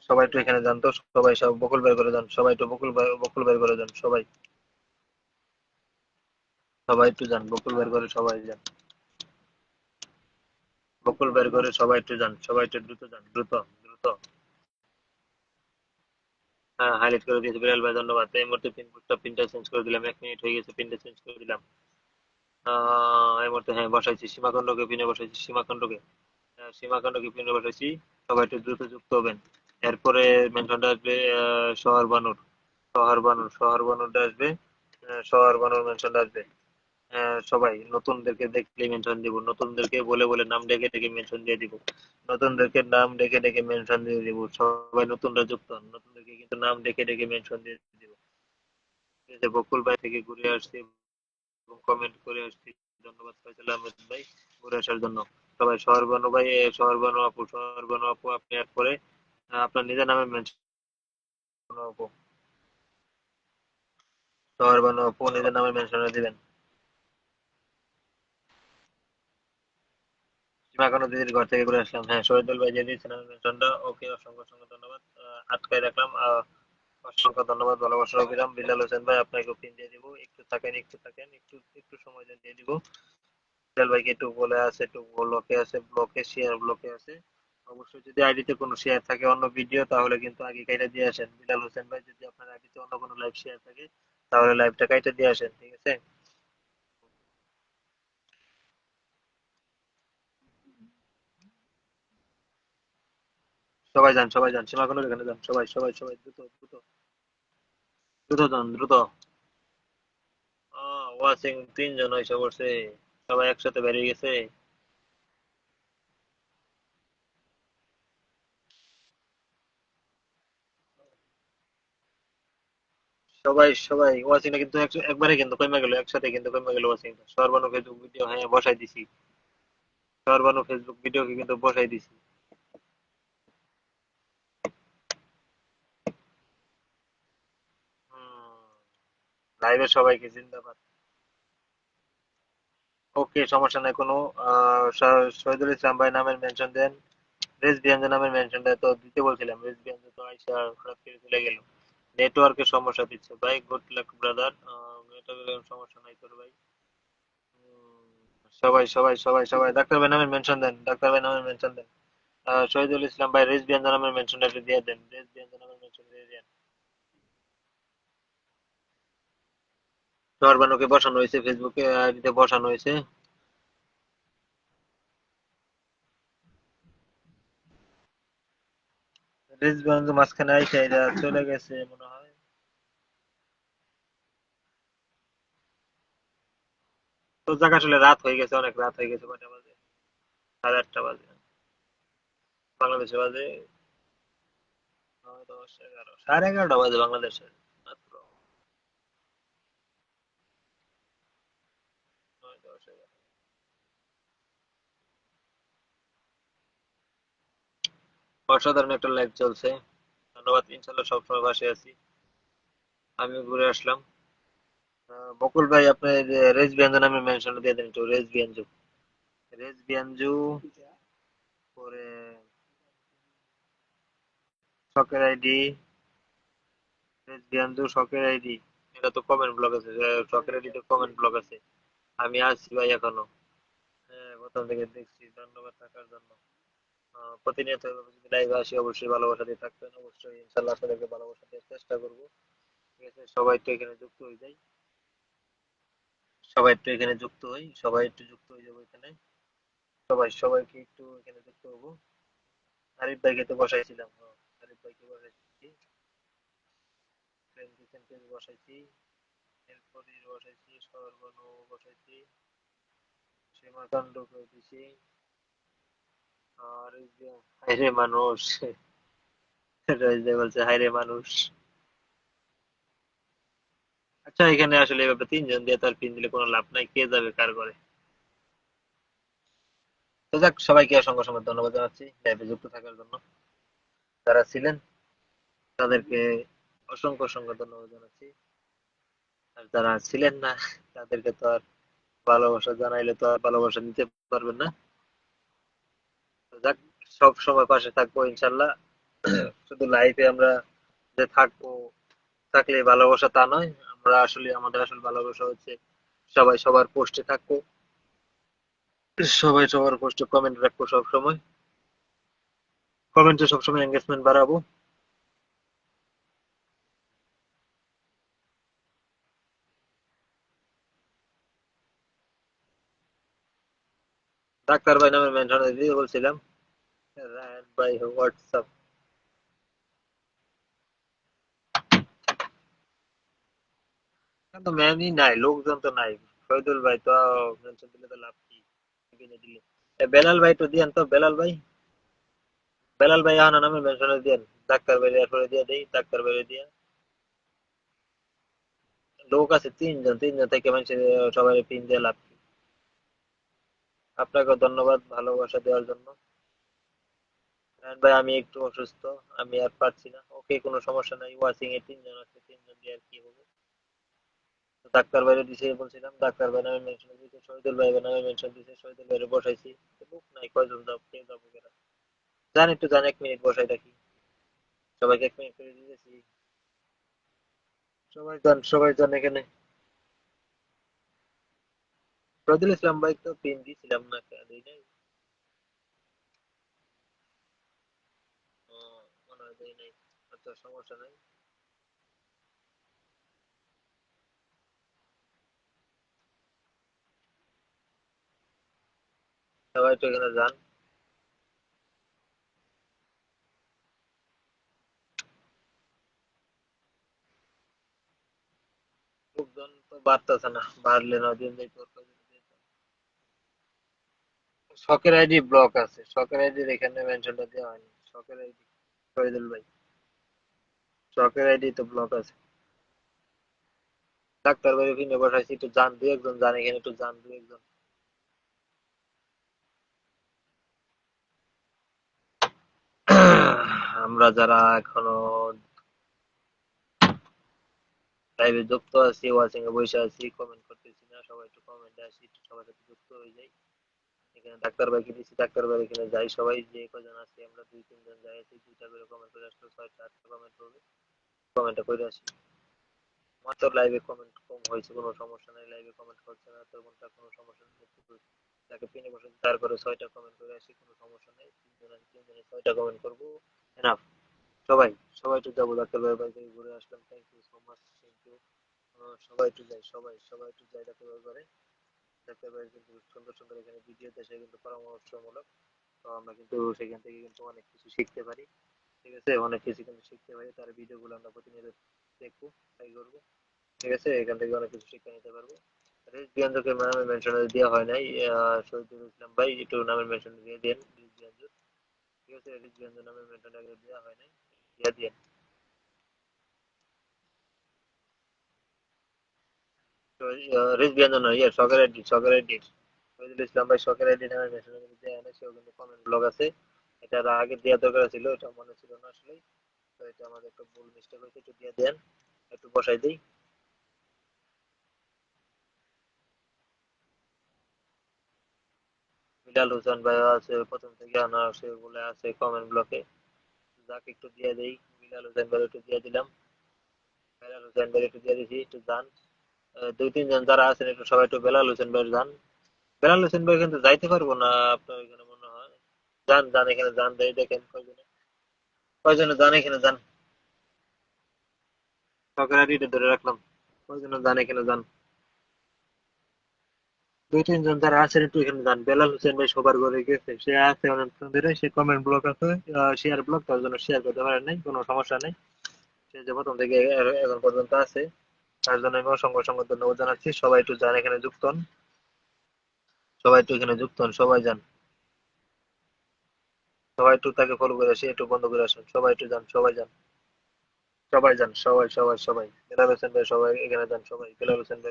সবাই একটু এখানে যান তো, সবাই সব বকুল বের করে যান, সবাই একটু বকুল বের করে যান, সবাই সবাই একটু যান, বকুল বের করে সবাই যান, বকুল বের করে সবাই একটু যান, সবাই একটু দ্রুত যান, দ্রুত দ্রুত। হ্যাঁ, হাইলাইট করে দিয়েছি বিলাল ভাই, ধন্যবাদ। এই মুহূর্তে পিনটা চেঞ্জ করে দিলাম, 1 মিনিট হয়ে গেছে, পিনটা চেঞ্জ করে দিলাম। এই মুহূর্তে হ্যাঁ বসাইছি, সীমাখণ্ডকে পিনে বসাইছি, সীমাখণ্ডকে সীমাখণ্ডকে পিনে বসাইছি। সবাই একটু দ্রুত যুক্ত হবেন। এরপরে মেনশনটা আসবে শহর বানুর, শহর বানুরটা আসবে, শহর বানুর মেনশনটা আসবে। সবাই নতুনদেরকে দেখলে মেনশন দিব, নতুনদেরকে বলে বলে নাম ডেকে ডেকে মেনশন দিয়ে দিব, নতুনদেরকে নাম ডেকে ডেকে মেনশন দিয়ে দিব। সবাই নতুনরা যুক্ত হন, নতুনদেরকে কিন্তু নাম ডেকে ডেকে মেনশন দিয়ে দিব। এই যে বকুল ভাই থেকে ঘুরে আসছি এবং কমেন্ট করে আসছি, ধন্যবাদ ফয়সাল আহমেদ ভাই ঘুরে আসার জন্য। সবাই শহরবানু ভাই, শহরবানু আপু আপনি এর পরে আপনার নিজের নামে মেনশন আপু, শহরবানু আপু নিজের নামে মেনশন দিবেন। সীমাকান্ত দিদির ঘর থেকে ঘুরে আসলাম, হ্যাঁ শহীদুল ভাই দিয়ে দিয়েছেন আমার মেনশনটা, ওকে অসংখ্য অসংখ্য ধন্যবাদ। আটকায় রাখলাম, অসংখ্য ধন্যবাদ, ভালোবাসার অবিরাম। বিলাল হোসেন ভাই আপনাকে পিন দিয়ে দিব, একটু থাকেন একটু থাকেন, একটু একটু সময় দেন, দিয়ে দিব। বিলাল ভাইকে একটু বলে আছে, একটু ব্লকে আছে, ব্লকে আছে। অবশ্যই যদি আইডিতে কোনো শেয়ার থাকে অন্য ভিডিও, তাহলে কিন্তু আগে কাইটা দিয়ে আসেন। বিলাল হোসেন ভাই যদি আপনার আইডিতে অন্য কোনো লাইভ শেয়ার থাকে, তাহলে লাইভটা কাইটা দিয়ে আসেন, ঠিক আছে? সবাই যান, সবাই যান, সীমাকুণ্ডের এখানে যান, সবাই সবাই সবাই দ্রুত দ্রুত দ্রুত যান, দ্রুত। ওয়াচিং 3 জন এসে পড়ছে, সবাই একসাথে বেরিয়ে গেছে। সবাই সবাই ওয়াচিংটা কিন্তু একবারে কিন্তু কমে গেল, একসাথে কিন্তু কমে গেল ওয়াচিংটা। সর্বানু ফেসবুক ভিডিও হ্যাঁ বসাই দিছি, সর্বানু ফেসবুক ভিডিও কিন্তু বসাই দিছি। লাইভে সবাইকে জিন্দাবাদ। ওকে, সমস্যা নাই কোনো। শহীদুল ইসলাম ভাই নামের মেনশন দেন, রেজবিয়ান নামের মেনশনটা তো দিতে বলছিলাম, রেজবিয়ান তো আইসা হঠাৎ করে চলে গেল। নেটওয়ার্কের সমস্যা দিচ্ছে ভাই, গুড লাক ব্রাদার। নেটওয়ার্কের সমস্যা নাই তোর ভাই। সবাই সবাই সবাই সবাই ডাক্তার ভাই নামের মেনশন দেন, ডাক্তার ভাই নামের মেনশন দেন। শহীদুল ইসলাম ভাই রেজবিয়ান নামের মেনশনটা একটু দিয়ে দেন, রেজবিয়ান নামের মেনশন দিয়ে দেন। সর্বানুকে বসানো হয়েছে, ফেসবুকে আইডিতে বসানো হয়েছে। রেজবিয়ান তো মাঝখানে আইসা এরা চলে গেছে মনে হয়। তো যাক, আসলে রাত হয়ে গেছে, অনেক রাত হয়ে গেছে, কয়টা বাজে? 8:30 বাজে বাংলাদেশে, বাজে 9, 10, 11, 11:30 বাজে বাংলাদেশে মাত্র। 9, 10, 11। অসাধারণ একটা লাইভ চলছে, ধন্যবাদ। ইনশাল্লাহ সবসময় পাশে আছি। আমি ঘুরে আসলাম। বকুল ভাই আপনি রেজ বিয়াঞ্জু নামে মেনশন দিয়ে দেন একটু, রেজ বিয়াঞ্জু, রেজ বিয়াঞ্জু। পরে শখের আইডি, রেজ বিয়াঞ্জু শখের আইডি। এটা তো কমেন্ট ব্লক আছে, শখের আইডি তো কমেন্ট ব্লক আছে। আমি আছি ভাই এখনো, হ্যাঁ প্রথম থেকে দেখছি, ধন্যবাদ থাকার জন্য। প্রতিনিয়ত এভাবে যদি লাইভে আসি, অবশ্যই ভালোবাসা দিয়ে থাকবেন, অবশ্যই ইনশাল্লাহ আপনাদেরকে ভালোবাসা দেওয়ার চেষ্টা করবো, ঠিক আছে? সবাই একটু এখানে যুক্ত হয়ে যাই, সবাই একটু এখানে যুক্ত হই, সবাই একটু যুক্ত হয়ে যাবো এখানে। সবাই সবাইকে একটু এখানে যুক্ত হবো। আরিফ ভাইকে তো বসাইছিলাম, আরিফ ভাইকে বসাইছি, ফ্রেন্ড রিসেন্টলি বসাইছি, এরপরে বসাইছি, সর্বনু বসাইছি, সীমাকান্তকে দিছি। আর এই যে হাইরে মানুষ, রয়েছে বলছে হাইরে মানুষ। আচ্ছা, এখানে আসলে এভাবে 3 জন দিয়ে তার পিন দিলে কোনো লাভ নাই, কে যাবে কার করে? তো যাক, সবাইকে অসংখ্য অসংখ্য ধন্যবাদ জানাচ্ছি লাইভে যুক্ত থাকার জন্য। যারা ছিলেন তাদেরকে অসংখ্য অসংখ্য ধন্যবাদ জানাচ্ছি। আর যারা ছিলেন না, তাদেরকে তো আর ভালোবাসা জানাইলে তো আর ভালোবাসা নিতে পারবেন না। তো যাক, সব সময় পাশে থাকবো ইনশাল্লাহ। শুধু লাইফে আমরা যে থাকবো, থাকলে ভালোবাসা তা নয়। আমরা আসলে আমাদের আসল ভালোবাসা হচ্ছে সবাই সবার পোস্টে থাকবো, সবাই সবার পোস্টে কমেন্ট রাখবো, সব সময় কমেন্টে সবসময় এঙ্গেজমেন্ট বাড়াবো। ডাক্তার ভাই নামের মেনশন দিয়ে বলছিলাম। রায়হান ভাই হোয়াটসঅ্যাপ। কিন্তু ম্যামই নাই, লোকজন তো নাই। শহীদুল ভাই তো মেনশন দিলে তো লাভ কি, কিনে দিলে। বেলাল ভাই তো দিয়েন তো, বেলাল ভাই, বেলাল ভাই আনা নামে মেনশন দিয়েন। ডাক্তার ভাই এরপরে দিয়ে দেই, ডাক্তার ভাই দিয়ে। লোক আছে তিনজন, তিনজন থেকে মানুষের সবাই পিন দিয়ে লাভ কি? আপনাকে ধন্যবাদ ভালোবাসা দেওয়ার জন্য। রায়হান ভাই আমি একটু অসুস্থ, আমি আর পারছি না। ওকে, কোনো সমস্যা নাই, ওয়াচিং এ তিনজন আছে, তিনজন দিয়ে আর কি হবে। তো ডাক্তার বাইরে দিছে বলছিলাম, ডাক্তার ভাই নামে মেনশন দিয়েছে, শহীদুল ভাই নামে মেনশন দিয়েছে, শহীদুল ভাইরে বসাইছি। তো লোক নাই, কয়জন যাবো, কে যাবো কেনা। জান একটু জান, 1 মিনিট বসাই রাখি। সবাইকে 1 মিনিট করে দিয়েছি। সবাই যান এখানে। শহীদুল ইসলাম ভাই তো পিন দিয়েছিলাম না, দিই নাই। ও, মনে হয় দেই নাই। আচ্ছা, সমস্যা নাই। সবাই তো এখানে যান। লোকজন তো বাড়তেছে না, বাড়লে না দিন যাই তোর কাছে। শখের আইডি ব্লক আছে, শখের আইডির এখানে মেনশনটা দেওয়া হয়নি। শখের আইডি শহীদুল ভাই, শখের আইডি তো ব্লক আছে। ডাক্তার ভাই কিনে বসাইছি, একটু জান দু একজন, জান এখানে একটু জান দু একজন। আমরা যারা এখনো লাইভে যুক্ত আছি, ওয়াচিং এ বসে আছি, কমেন্ট করতেছি না, সবাই একটু কমেন্টে আসি, একটু সবার সাথে যুক্ত হয়ে যাই। এখানে ডাক্তার ভাইকে দিচ্ছি, ডাক্তার ভাই এখানে যাই, সবাই যে কজন আছে আমরা 2-3 জন যাই আছি, 2টা করে কমেন্ট করে আসলো, 6টা 8টা কমেন্ট হবে, কমেন্টটা করে আসি। আমার তো লাইভে কমেন্ট কম হয়েছে, কোনো সমস্যা নাই, লাইভে কমেন্ট করছে না তো কোনটা কোনো সমস্যা নেই। তাকে পিনে বসে তারপরে 6টা কমেন্ট করে আসি, কোনো সমস্যা নেই। 3 জন আছে, 3 জনে 6টা কমেন্ট করবো, এনাফ। সবাই সবাই একটু যাবো, ডাক্তার ভাই বাড়ি থেকে ঘুরে আসলাম, thank you so much, thank you. সবাই একটু যাই, সবাই সবাই একটু যাই ডাক্তার ভাই ঘরে। ডাক্তার ভাই কিন্তু সুন্দর সুন্দর এখানে ভিডিও দেশে কিন্তু পরামর্শমূলক। তো আমরা কিন্তু সেখান থেকে কিন্তু অনেক কিছু শিখতে পারি। ঠিক আছে, অনেক কিছু কিন্তু শিখতে পারি, তার ভিডিওগুলো আমরা প্রতিনিয়ত দেখবো, ট্রাই করবো। ঠিক আছে, এখান থেকে অনেক কিছু শিক্ষা নিতে পারবো। রিজবিয়ানকে নামের মেনশন দেওয়া হয় নাই। শহীদুল ইসলাম ভাই একটু নামের মেনশন দিয়ে দেন রিজবিয়ান। ঠিক আছে, রিজবিয়ান নামের মেনশন দেওয়া হয় নাই, দিয়ে দেন। তো রিজবিয়ান নয়, ইয়ে সকের আইডি, সকের আইডি শহীদুল ইসলাম ভাই সকের আইডি নামের মেনশন দেওয়া হয় না, সেও কিন্তু কমেন্ট ব্লগ আছে। এটা আগে দেওয়া দরকার ছিল, এটা মনে ছিল না আসলে। তো এটা আমাদের একটা ভুল মিস্টেক হয়েছে, একটু দিয়ে দেন, একটু বসাই দিই। বিলাল হোসেন ভাই আছে প্রথম থেকে আনা, সেগুলো আছে কমেন্ট ব্লকে। যাকে একটু দিয়ে দেই, বিলাল হোসেন ভাই একটু দিয়ে দিলাম। বেলাল হোসেন ভাই একটু দিয়ে দিছি, একটু যান। 2-3 জন যারা আছেন একটু সবাই একটু বেলাল হোসেন ভাই যান। বেলাল হোসেন ভাই কিন্তু যাইতে পারবো না আপনার এখানে মনে হয়। যান যান, এখানে যান, দেই দেখেন কয়জনে, কয়জনে যান এখানে যান। সকালে আইডিটা ধরে রাখলাম, কয়জনে যান এখানে যান। 2-3 জন যারা আছেন একটু এখানে যান। বেলাল হোসেন ভাই সবার ঘরে গেছে, সে আছে অনেকক্ষণ ধরে, সে কমেন্ট ব্লক আছে, শেয়ার ব্লক, তার জন্য শেয়ার করতে পারেন নাই, কোনো সমস্যা নেই। সে যে প্রথম থেকে এখন পর্যন্ত আছে, তার জন্য আমি অসংখ্য অসংখ্য ধন্যবাদ জানাচ্ছি। সবাই একটু যান এখানে যুক্ত হন, সবাই একটু এখানে যুক্ত হন, সবাই যান। সবাই একটু তাকে ফলো করে আসি, একটু বন্ধ করে আসুন, সবাই একটু যান, সবাই যান, সবাই যান, সবাই সবাই সবাই। বেলাল হোসেন ভাই সবাই এখানে যান, সবাই বেলাল হোসেন ভাই